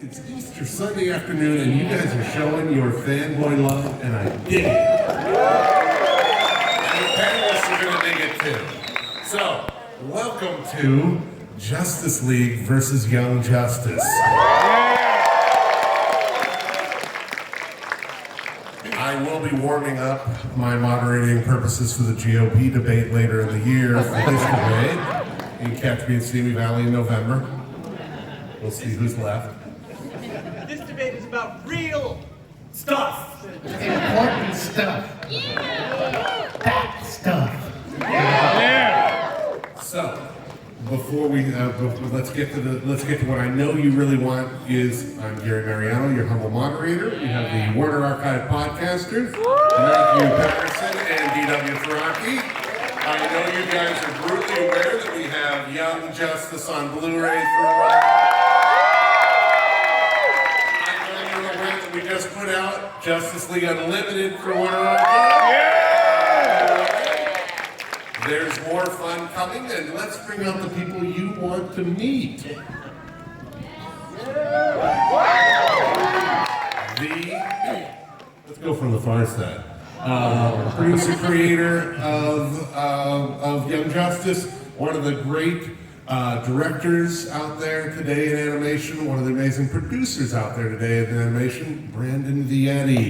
It's Easter Sunday afternoon, and you guys are showing your fanboy love, and I dig it. And the panelists are going to dig it too. So, welcome to Justice League versus Young Justice. I will be warming up my moderating purposes for the GOP debate later in the year for this debate. You can catch me in Simi Valley in November. We'll see who's left. This debate is about real stuff. Important stuff. Yeah. That stuff. Yeah. So, before we let's get to what I know you really want. Is I'm Gary Mariano, your humble moderator. We have the Warner Archive podcasters, Matthew Patterson and D.W. Ferraki. I know you guys are brutally aware that we have Young Justice on Blu-ray through. I know you're aware that we just put out Justice League Unlimited for Warner Archive. There's more fun coming, and let's bring out the people you want to meet. Let's go from the far side. Producer, creator of Young Justice, one of the great directors out there today in animation, one of the amazing producers out there today in animation, Brandon Vietti.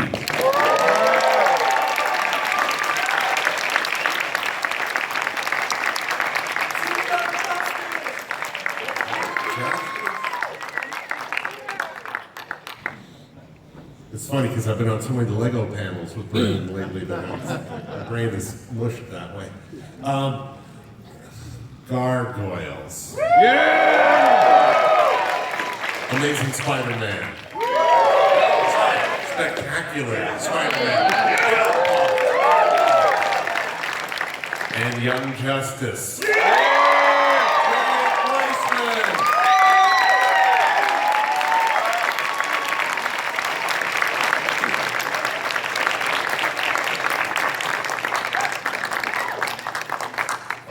It's funny because I've been on so many Lego panels with Brandon lately that my brain is mushed that way. Gargoyles. Yeah! Amazing Spider-Man. Spectacular Spider-Man. And Young Justice.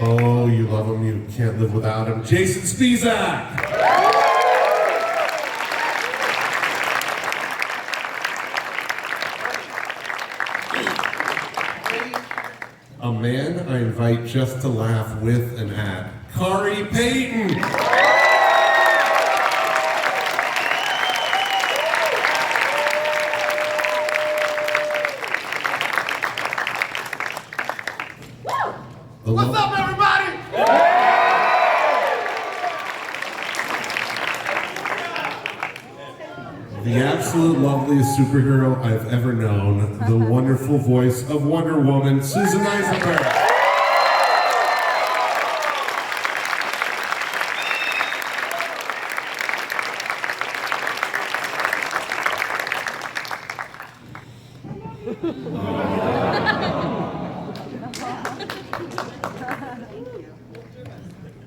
Oh, you love him, you can't live without him. Jason Spizak! A man I invite just to laugh with and at, Kari Payton! What's up, everybody? The absolute loveliest superhero I've ever known, the wonderful voice of Wonder Woman, Susan Eisenberg.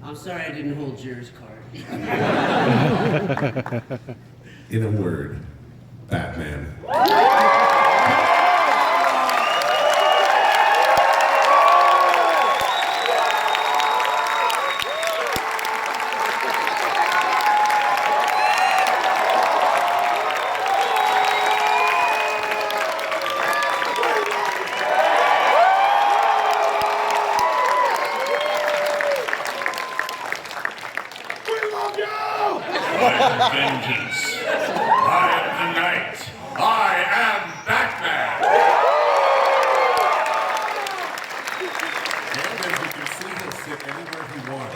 I'm sorry I didn't hold Jerry's card. In a word, Batman. Vengeance. I am the knight. I am Batman. And as you can see, he'll sit anywhere he wants.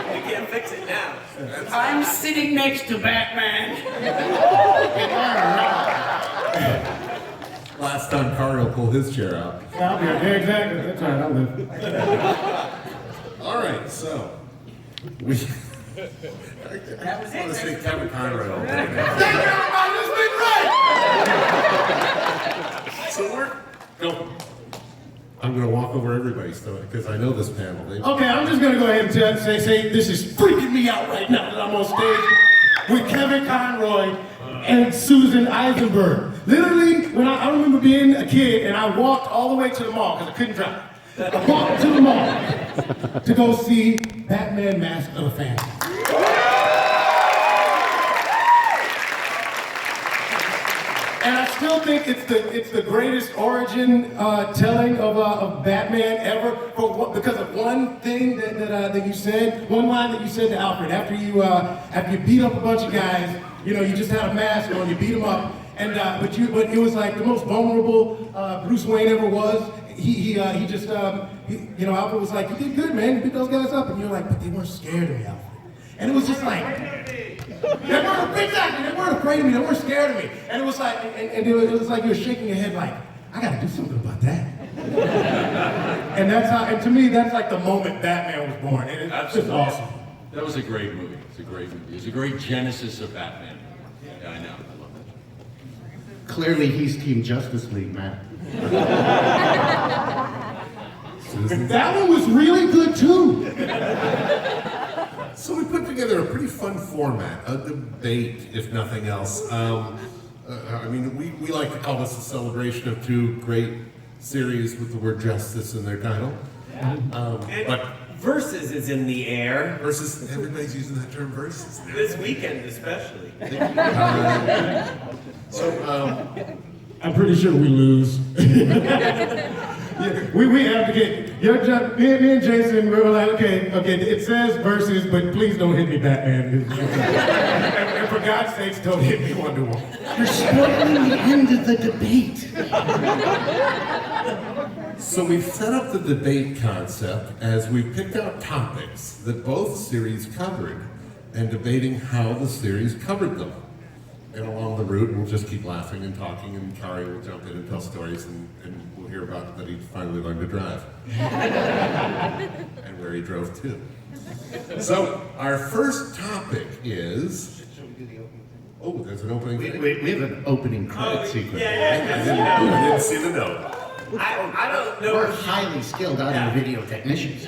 We can't fix it now. I'm sitting next to Batman. Last time Kari will pull his chair out. Yeah, exactly. That's right, I'll live. All right, so we. I just want to say Kevin Conroy all day. Thank you, everybody. This has been great. So go. I'm going to walk over everybody's though because I know this panel. Okay, I'm just gonna go ahead and say this is freaking me out right now that I'm on stage with Kevin Conroy and Susan Eisenberg. Literally, when I remember being a kid and I walked all the way to the mall because I couldn't drive. I walked to the mall to go see Batman Mask of the Phantom. still think it's the greatest origin telling of Batman ever because of one thing that you said, one line that you said to Alfred after you beat up a bunch of guys. You know, you just had a mask on, you beat them up, and but it was like the most vulnerable Bruce Wayne ever was. Alfred was like, you did good, man. You beat those guys up, and you're like, but they weren't scared of me, Alfred. And it was just like, they weren't afraid of me. They weren't scared of me. And it was like, and it was like you were shaking your head, like, I gotta do something about that. And that's how. And to me, that's like the moment Batman was born. And it's just awesome. That was a great movie. It's a great movie. It's a great genesis of Batman. Yeah, I know. I love that. Clearly, he's Team Justice League, man. That one was really good too. So we put together a pretty fun format, a debate, if nothing else. I mean, we like to call this a celebration of two great series with the word justice in their title. But Versus is in the air. versus, everybody's using that term versus now. This weekend, especially. I'm pretty sure we lose. Yeah, we advocate. Me and Jason, we were like, okay, it says versus, but please don't hit me, Batman. And for God's sakes, don't hit me, Wonder Woman. You're spoiling the end of the debate. So we've set up the debate concept as we've picked out topics that both series covered and debating how the series covered them. And along the route, we'll just keep laughing and talking, and Kari will jump in and tell stories, and we'll hear about that he finally learned to drive. And where he drove to. So our first topic is... Oh, there's an opening. We have an opening credit sequence. I didn't see the note. I don't know. We're highly skilled audio video technicians.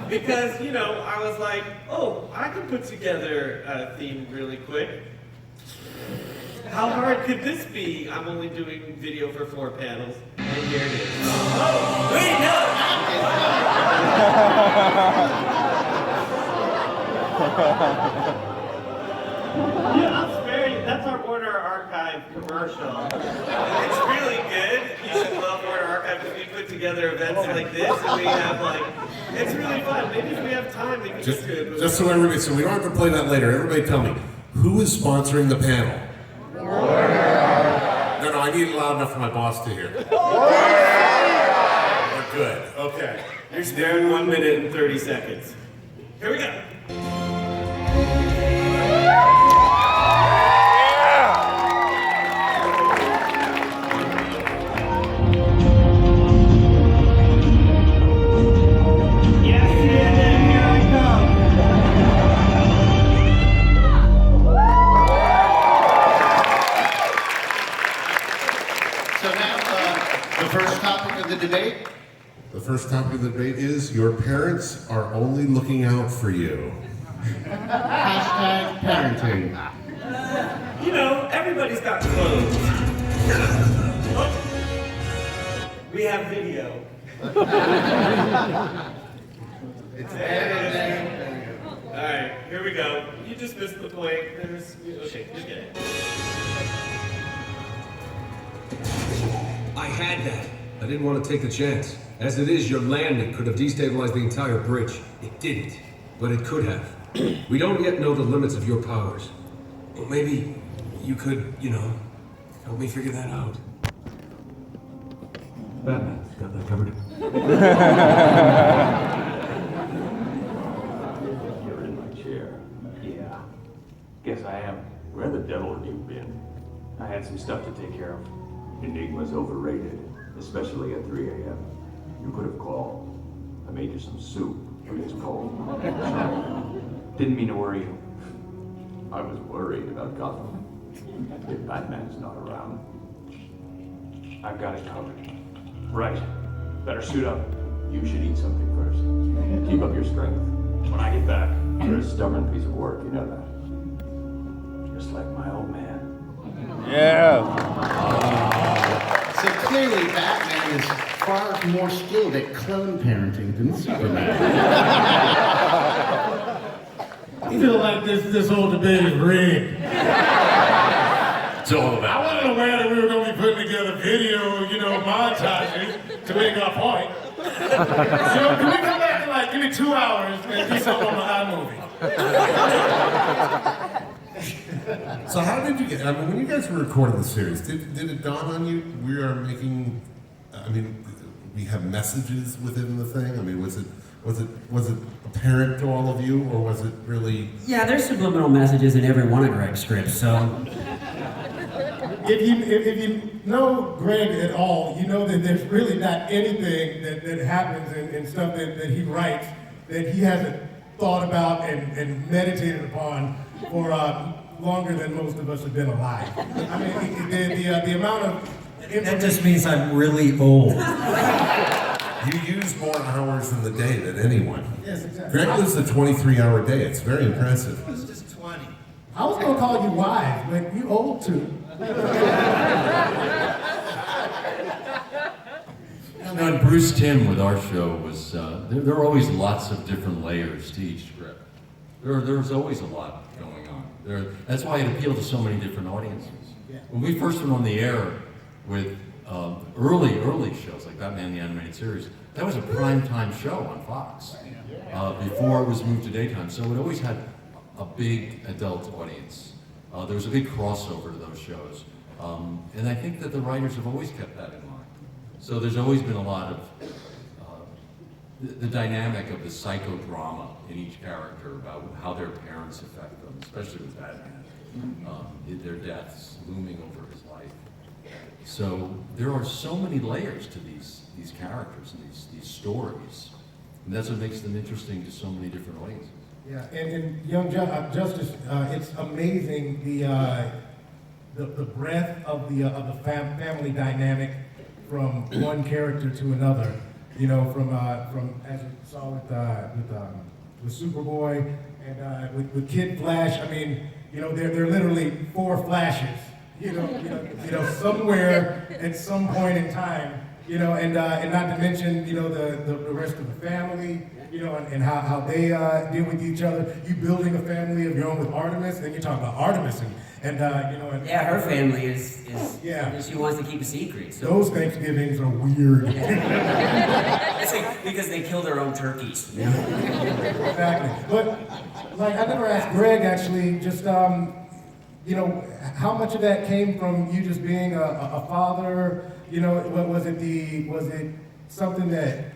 Because, I was like, oh, I can put together a theme really quick. How hard could this be? I'm only doing video for 4 panels, and here it is. Oh, wait, no! That's our Warner Archive commercial. It's really good. You should love Warner Archive because we put together events like this, and we have it's really fun. Maybe if we have time, we can just do it. Just so we don't have to play that later. Everybody tell me, who is sponsoring the panel? No, I need it loud enough for my boss to hear. We're good. Okay. Here's Darren, 1 minute and 30 seconds. Here we go. Debate? The first topic of the debate is your parents are only looking out for you. Hashtag parenting. Everybody's got clothes. We have video. It's editing. All right, here we go. You just missed the point. Okay, just get it. I had that. I didn't want to take the chance. As it is, your landing could have destabilized the entire bridge. It didn't, but it could have. We don't yet know the limits of your powers. Well, maybe you could, help me figure that out. Batman, got that covered. You're in my chair. Yeah. Guess I am. Where the devil have you been? I had some stuff to take care of. Enigma's overrated, especially at 3 a.m. You could have called. I made you some soup, but it's cold. Didn't mean to worry you. I was worried about Gotham. If Batman's not around. I've got it covered. Right. Better suit up. You should eat something first. Keep up your strength. When I get back, you're a stubborn piece of work, you know that. Just like my old man. So clearly, Batman is far more skilled at clone parenting than Superman. I feel like this whole debate is rigged. it's all I about. wasn't aware that we were going to be putting together video, montages to make our point. Can we come back in like, give me 2 hours and do something on the iMovie? So how did you get? I mean, when you guys were recording the series, did it dawn on you we are making? I mean, we have messages within the thing. I mean, was it apparent to all of you, or was it really? Yeah, there's subliminal messages in every one of Greg's scripts, so. If you know Greg at all, you know that there's really not anything that happens in stuff that he writes that he hasn't thought about and meditated upon for longer than most of us have been alive. I mean, the amount of That just means I'm really old. You use more hours in the day than anyone. Yes, exactly. Greg lives a 23-hour day. It's very impressive. It's just 20. I was gonna call you wise, but you old too. And Bruce Timm with our show was, there are always lots of different layers to each script. There's always a lot going on. That's why it appealed to so many different audiences. When we first went on the air with early shows like Batman the Animated Series, that was a primetime show on Fox before it was moved to daytime. So it always had a big adult audience. There was a big crossover to those shows. And I think that the writers have always kept that in mind. So there's always been a lot of the dynamic of the psychodrama in each character about how their parents affect them, especially with Batman, their deaths looming over his life. So there are so many layers to these characters and these stories, and that's what makes them interesting to so many different audiences. Yeah, and Young Justice, it's amazing the breadth of the family dynamic from one character to another. From as we saw with Superboy and with Kid Flash. I mean, they're literally 4 Flashes. Somewhere at some point in time. And not to mention, the rest of the family. And how they deal with each other. You building a family of your own with Artemis, then you talk about Artemis and Yeah, her family is Yeah. she wants to keep a secret. So. those Thanksgivings are weird. It's like, because they kill their own turkeys. Exactly. But like I never asked Greg actually, just how much of that came from you just being a father? Was it something that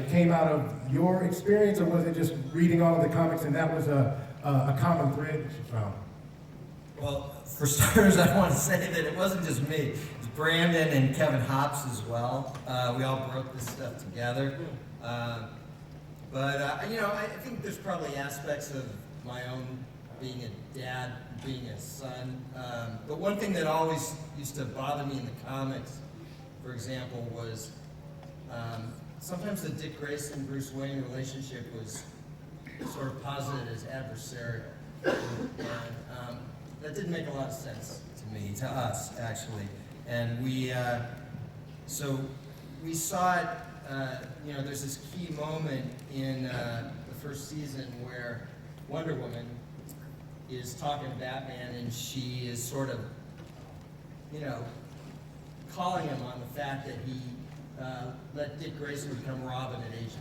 came out of your experience, or was it just reading all of the comics and that was a common thread that you found? Well, for starters, I want to say that it wasn't just me. It was Brandon and Kevin Hops as well. We all broke this stuff together. I think there's probably aspects of my own being a dad, being a son. But one thing that always used to bother me in the comics, for example, was sometimes the Dick Grayson Bruce Wayne relationship was sort of posited as adversarial. And that didn't make a lot of sense to me, to us actually. And we saw it, there's this key moment in the first season where Wonder Woman is talking to Batman and she is sort of, calling him on the fact that he let Dick Grayson become Robin at age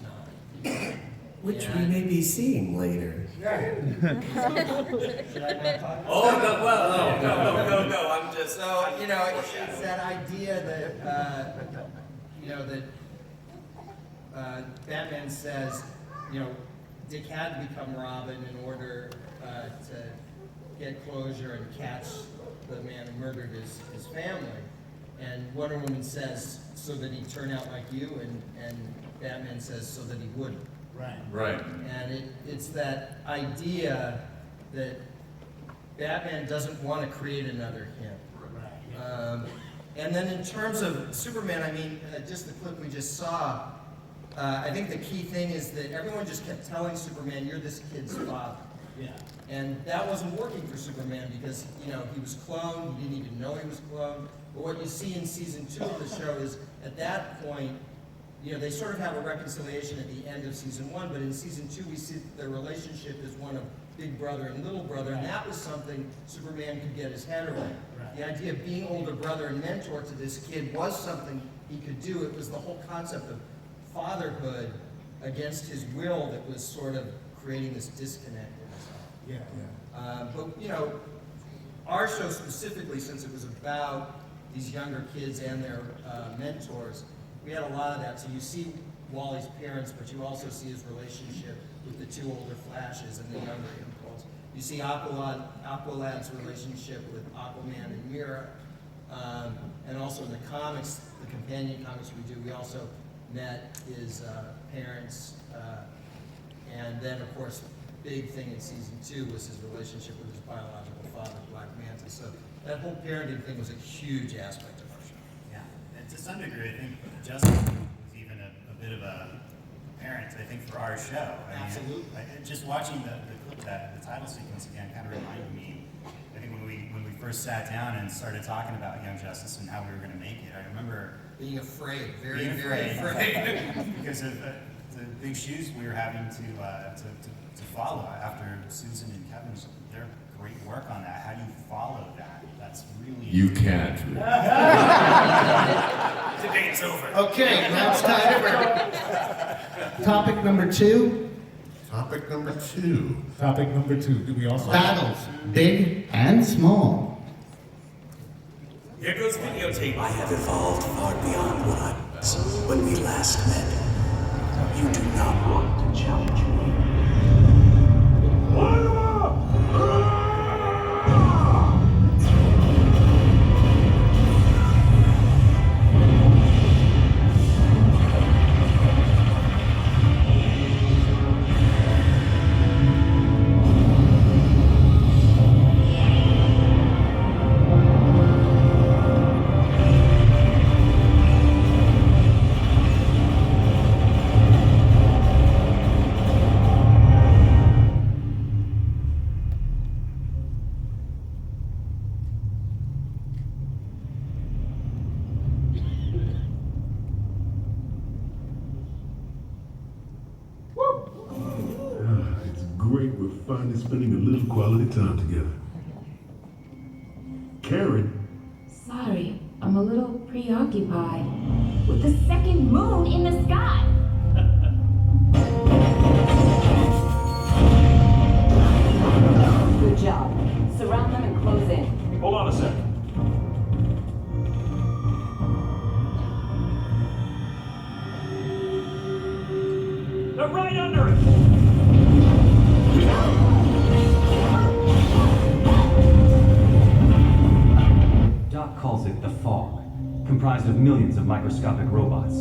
9. Which we may be seeing later. Oh, no, no, I'm just... So, it's that idea that, Batman says, Dick had to become Robin in order to get closure and catch the man who murdered his family. And Wonder Woman says, so that he'd turn out like you, and Batman says, so that he wouldn't. Right. And it's that idea that Batman doesn't want to create another him. And then in terms of Superman, I mean, just the clip we just saw, I think the key thing is that everyone just kept telling Superman, you're this kid's father. Yeah. And that wasn't working for Superman because, he was cloned, he didn't even know he was cloned. But what you see in season 2 of the show is, at that point, they sort of have a reconciliation at the end of season 1, but in season 2 we see that their relationship is one of big brother and little brother, and that was something Superman could get his head around. The idea of being older brother and mentor to this kid was something he could do. It was the whole concept of fatherhood against his will that was sort of creating this disconnect in us all. But you know, our show specifically, since it was about these younger kids and their mentors, we had a lot of that. So you see Wally's parents, but you also see his relationship with the two older Flashes and the younger Impulse. You see Aqualad's relationship with Aquaman and Mira, and also in the comics, the companion comics we do, we also met his parents, and then of course, big thing in season 2 was his relationship with his biological father, Black Manta. So that whole parenting thing was a huge aspect of our show. Yeah, and to some degree, I think Justice was even a bit of a parent, I think, for our show. Absolutely. Just watching the clip, the title sequence again, kind of reminded me. I think when we first sat down and started talking about Young Justice and how we were going to make it, I remember Being afraid, very being afraid. because of the big shoes we were having to follow after Susan and Kevin's their great work on that. How do you follow that? That's really You can't. Debate's over. Okay, now it's time for topic number 2. Topic number 2. Topic number 2. Do we also? Battles, big and small. Here goes videotape. I have evolved far beyond what I was when we last met. You do not want to challenge me. It's great we're finally spending a little quality time together. Karen? Sorry, I'm a little preoccupied with the second moon in the sky. Good job. Surround them and close in. Hold on a sec. They're right under it! Doc calls it the fog, comprised of millions of microscopic robots.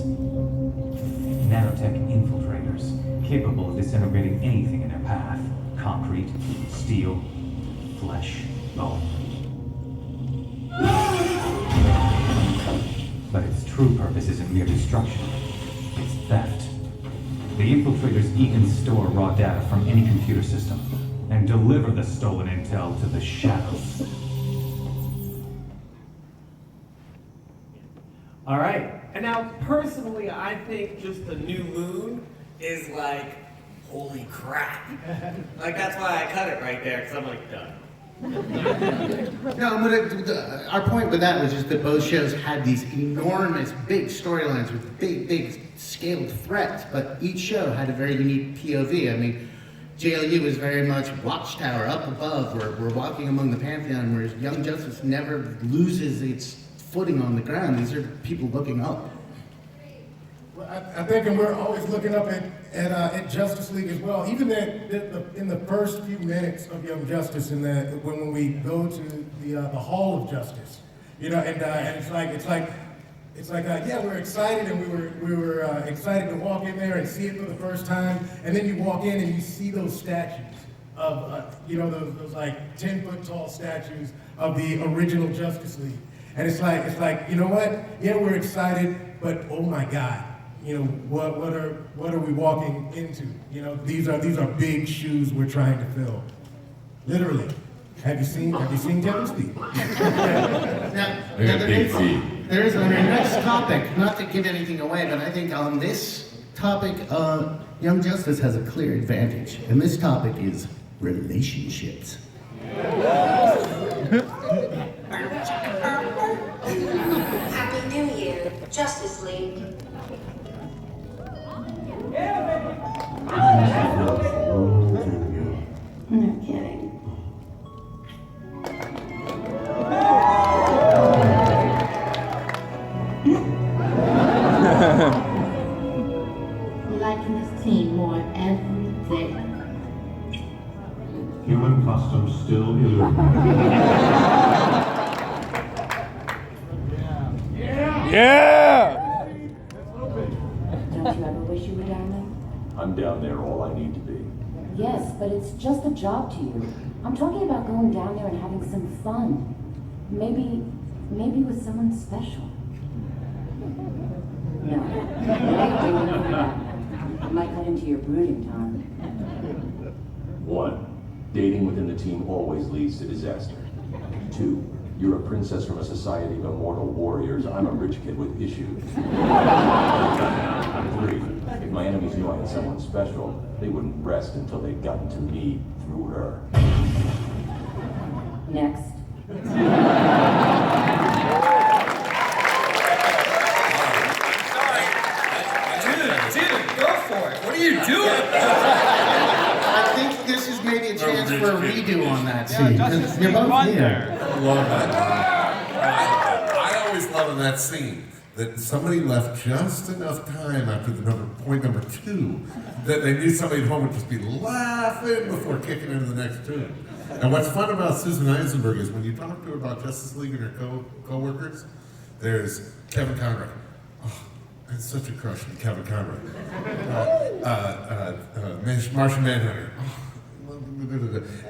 Nanotech infiltrators, capable of disintegrating anything in their path. Concrete, steel, flesh, bone. But its true purpose isn't mere destruction. It's theft. The infiltrators even store raw data from any computer system and deliver the stolen intel to the shadows. All right. And now, personally, I think just the new moon is like, holy crap. Like, that's why I cut it right there, because I'm like, done. No, but our point with that was just that both shows had these enormous, big storylines with big scaled threats, but each show had a very unique POV. I mean, JLU is very much Watchtower, up above. We're walking among the Pantheon, whereas Young Justice never loses its footing on the ground. These are people looking up. Well, I think, and we're always looking up at Justice League as well. Even in the first few minutes of Young Justice, when we go to the Hall of Justice, you know, and it's like yeah, we're excited, and we were excited to walk in there and see it for the first time, and then you walk in and you see those statues of those like 10-foot tall statues of the original Justice League, and it's like you know what? Yeah, we're excited, but oh my God. You know, what are we walking into? You know, these are big shoes we're trying to fill. Literally. Have you seen Kevin's feet? There is on our next topic, not to give anything away, but I think on this topic, Young Justice has a clear advantage. And this topic is relationships. Happy New Year, Justice League. No kidding. Liking this team more every day. Human customs still elude me. Don't you ever wish you were down there? I'm down there all I need to be. Yes, but it's just a job to you. I'm talking about going down there and having some fun. Maybe with someone special. No. It might cut into your brooding time. 1. Dating within the team always leads to disaster. 2. You're a princess from a society of immortal warriors. I'm a rich kid with issues. 3. If my enemies knew I had someone special, they wouldn't rest until they'd gotten to me through her. Next. Dude, go for it. What are you doing? I think this is maybe a chance for a redo on that scene. 'Cause You're both here. I love that. I always love in that scene that somebody left just enough time after point number 2 that they knew somebody at home would just be laughing before kicking into the next tune. And what's fun about Susan Eisenberg is when you talk to her about Justice League and her co-workers, there's Kevin Conroy. Oh, I had such a crush on Kevin Conroy. Martian Manhunter. Oh,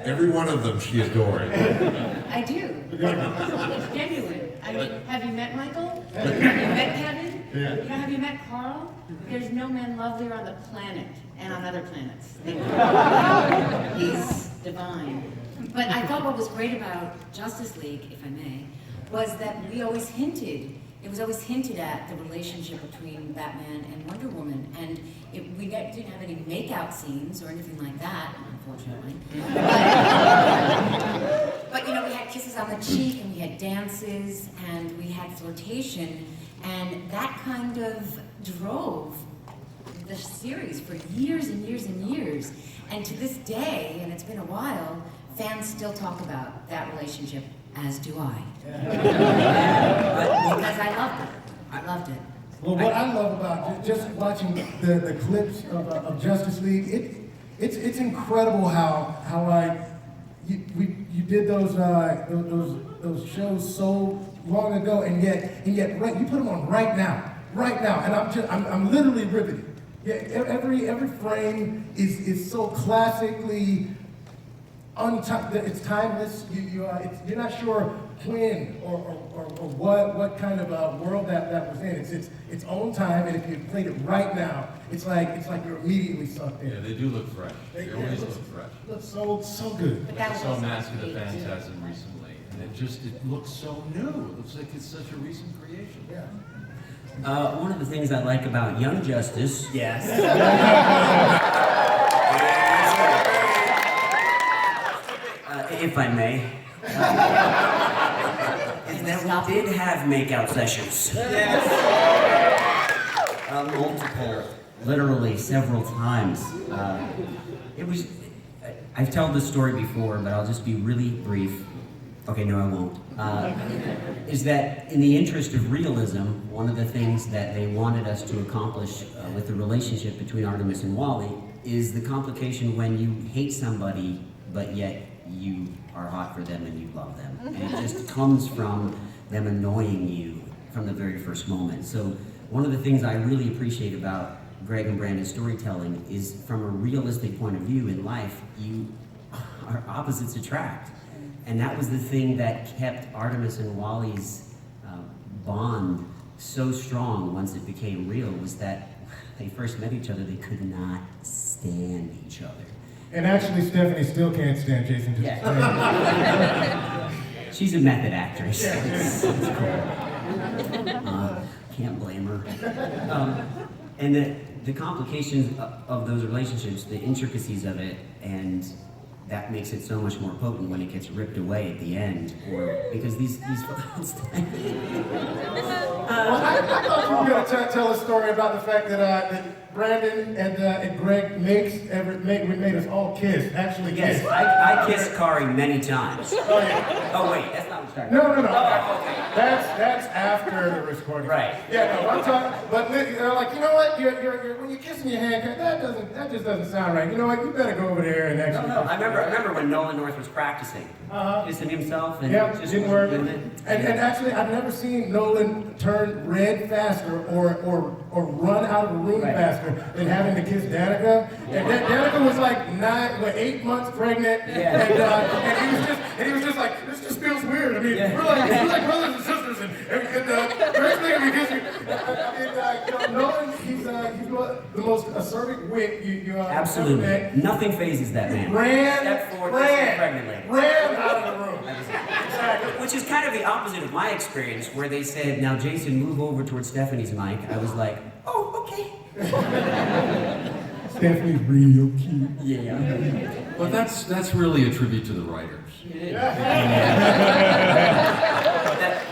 every one of them she adored. I do. It's genuine. I mean, have you met Michael? Have you met Kevin? Yeah. You know, have you met Carl? There's no man lovelier on the planet and on other planets. He's divine. But I thought what was great about Justice League, if I may, was that it was always hinted at the relationship between Batman and Wonder Woman. And we didn't have any make-out scenes or anything like that, unfortunately. But you know, we had kisses on the cheek, and we had dances, and we had flirtation, and that kind of drove the series for years and years and years. And to this day, and it's been a while, fans still talk about that relationship, as do I. Because I loved it. I loved it. Well, what I love about just watching the clips of Justice League, it's incredible how you did those shows so long ago, and yet right, you put them on right now, and I'm literally riveted. Yeah, every frame is so classically it's timeless. You're not sure when or what kind of world that was in. It's its own time, and if you played it right now, it's like you're immediately sucked in. Yeah, they do look fresh. They always look fresh. Looks so good. I saw Mask of the Phantasm recently, and it looks so new. It looks like it's such a recent creation. Yeah. One of the things I like about Young Justice, yes, if I may, is that we did have makeout sessions. Yes. Multiple, literally several times. I've told this story before, but I'll just be really brief. Okay, no, I won't. Is that in the interest of realism, one of the things that they wanted us to accomplish with the relationship between Artemis and Wally is the complication when you hate somebody, but yet you are hot for them and you love them. And it just comes from them annoying you from the very first moment. So one of the things I really appreciate about Greg and Brandon's storytelling is from a realistic point of view in life, our opposites attract. And that was the thing that kept Artemis and Wally's bond so strong once it became real, was that they first met each other, they could not stand each other. And actually, Stephanie still can't stand Jason. Yeah. She's a method actress. It's cool. Can't blame her. And the complications of those relationships, the intricacies of it, and that makes it so much more potent when it gets ripped away at the end, or because these Well, I thought you were going to tell a story about the fact that Brandon and Greg made us all kiss, actually yes, kiss. I kissed Kari many times. Oh, yeah. Oh wait, that's not what you're No. talking about. Okay. That's after the recording. Right. Yeah, no, I'm talking, but they're like, you know what, you're when you're kissing your hand, that just doesn't sound right. You know what, you better go over there and actually. No, I remember when Nolan North was practicing, kissing himself, and Yeah, it just didn't wasn't work. good. And actually, I've never seen Nolan turn red faster or run out of the room faster than having to kiss Danica. And Danica was like 8 months pregnant, and he was just like, this just feels weird. I mean, we're like brothers and sisters, and Greg's making me kiss you. Nolan, he's the most acerbic wit you Absolutely. ever met. Nothing phases that man. Step forward, kissing a pregnant lady. Ran out of the room. Exactly. Which is kind of the opposite of my experience, where they said, now Jason, move over towards Stephanie's mic. I was like, oh, okay. Stephanie's real cute. Yeah. But that's really a tribute to the writers.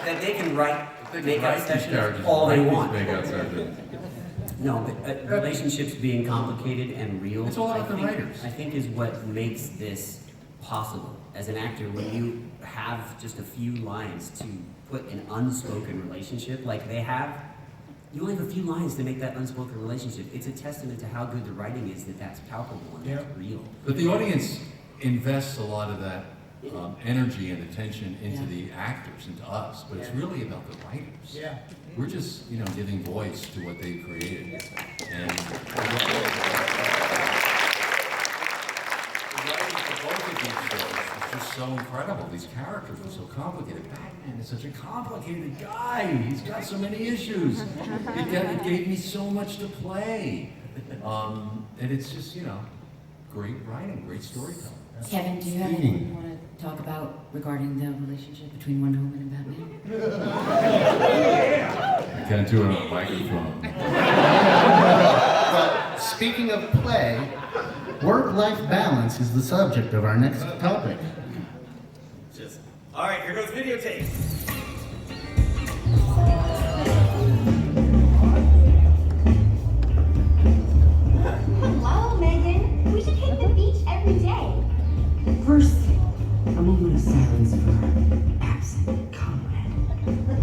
that they can write make-out these sessions characters, all they write these want. make-out sessions. No, but relationships being complicated and real, It's all about the writers. I think is what makes this possible. As an actor, when you have just a few lines to put an unspoken relationship, like they have, you only have a few lines to make that unspoken relationship. It's a testament to how good the writing is that's palpable and that's real. But the audience invests a lot of that energy and attention into the actors, into us, but it's really about the writers. Yeah. We're just, giving voice to what they've created. And the writing for both of these shows is just so incredible. These characters are so complicated. Batman is such a complicated guy. He's got so many issues. It gave me so much to play. And it's just, great writing, great storytelling. Kevin, do you have anything you want to talk about regarding the relationship between Wonder Woman and Batman? I can't do it on a microphone. But speaking of play, work-life balance is the subject of our next topic. All right, here goes videotape. Hello, Megan. We should hit the beach every day. First, a moment of silence for our absent comrade.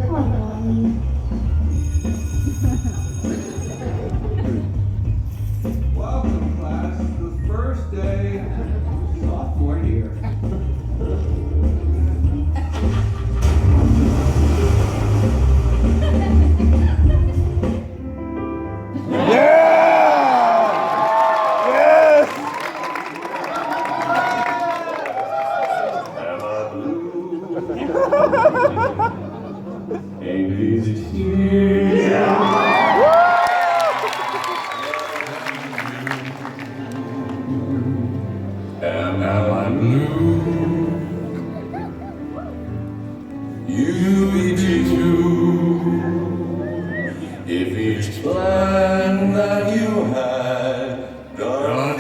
Oh, Wally. Welcome, class. The first day sophomore year. Ain't easy tears. Am I blue? You be too. If each plan that you had gone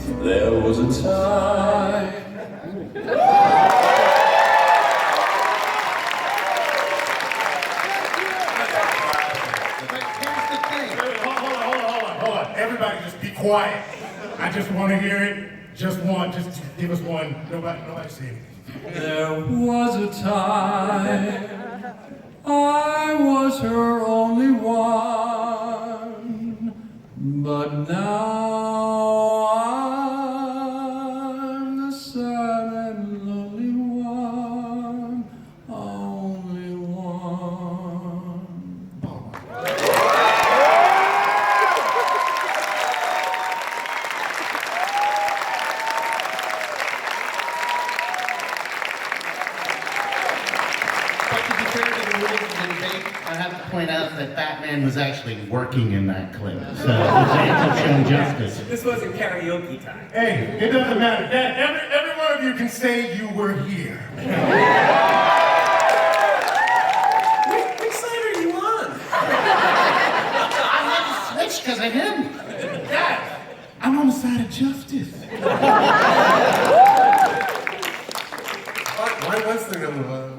through, there was a time. Hold on. Everybody just be quiet. I just want to hear it. Just give us one. Nobody say anything. There was a time I was her only one, but now I'm the sad and lonely one, only one. But to be fair to the rules of the debate, I have to point out that Batman was actually working in that clip. So it's shown justice. This wasn't karaoke time. Hey, it doesn't matter. Every one of you can say you were here. Which side are you on? I had to switch because of him. Guys, I'm on the side of justice. Why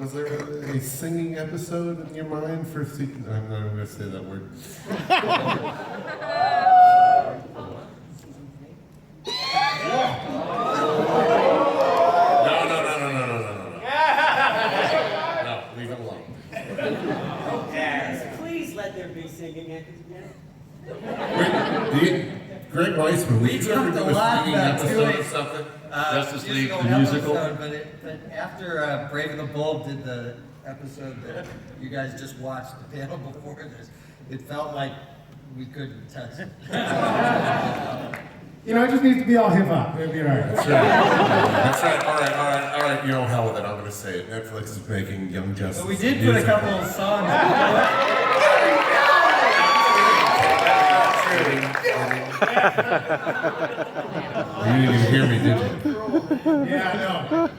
was there a singing episode in your mind for season? I'm not going to say that word. No, leave it alone. Please let there be singing at Greg Weissman, would We you ever talked do a a lot singing about episode doing of something? Justice League, the musical? episode, but after Brave and the Bold did the episode that you guys just watched, the panel before this, it felt like we couldn't touch it. You know, it just needs to be all hip hop. It'll be all right. That's right. That's right. All right. You know, hell with it. I'm going to say it. Netflix is making Young Justice. But we did put a couple of songs. You didn't even hear me, did you? Yeah, I know.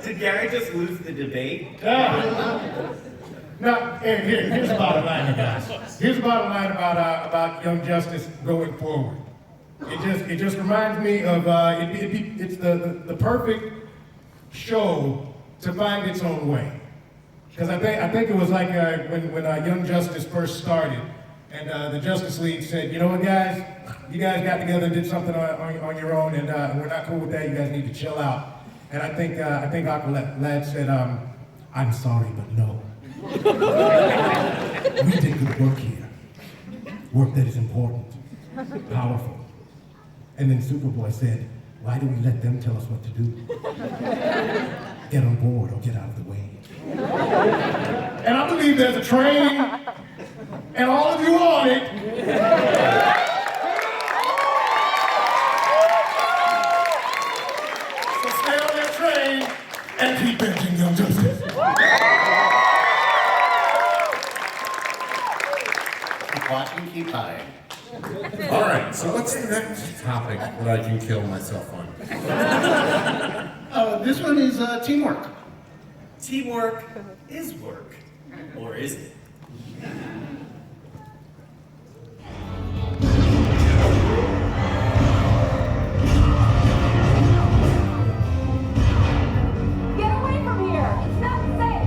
Did Gary just lose the debate? No, here's the bottom line, you guys. Here's the bottom line about Young Justice going forward. It just reminds me of it's the perfect show to find its own way. Because I think it was like when Young Justice first started, and the Justice League said, you know what, guys, you guys got together and did something on your own, and we're not cool with that. You guys need to chill out. And I think Aqualad said, I'm sorry, but no. We did good work here. Work that is important, powerful. And then Superboy said, why do we let them tell us what to do? Get on board or get out of the way. And I believe there's a train, and all of you on it. So stay on that train and keep benching Young Justice. Keep watching, keep buying. All right, so what's the next topic that I can kill myself on? This one is teamwork. Teamwork is work. Or is it? Get away from here! It's not safe!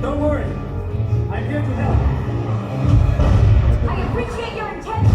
Don't worry. I'm here to help. I appreciate your intention.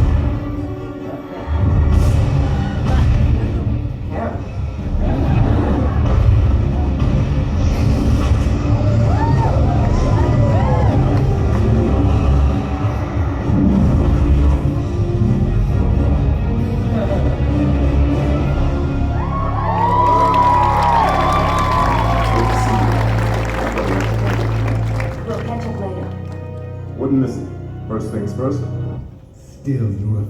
Wouldn't miss it. First things first. Still, you're a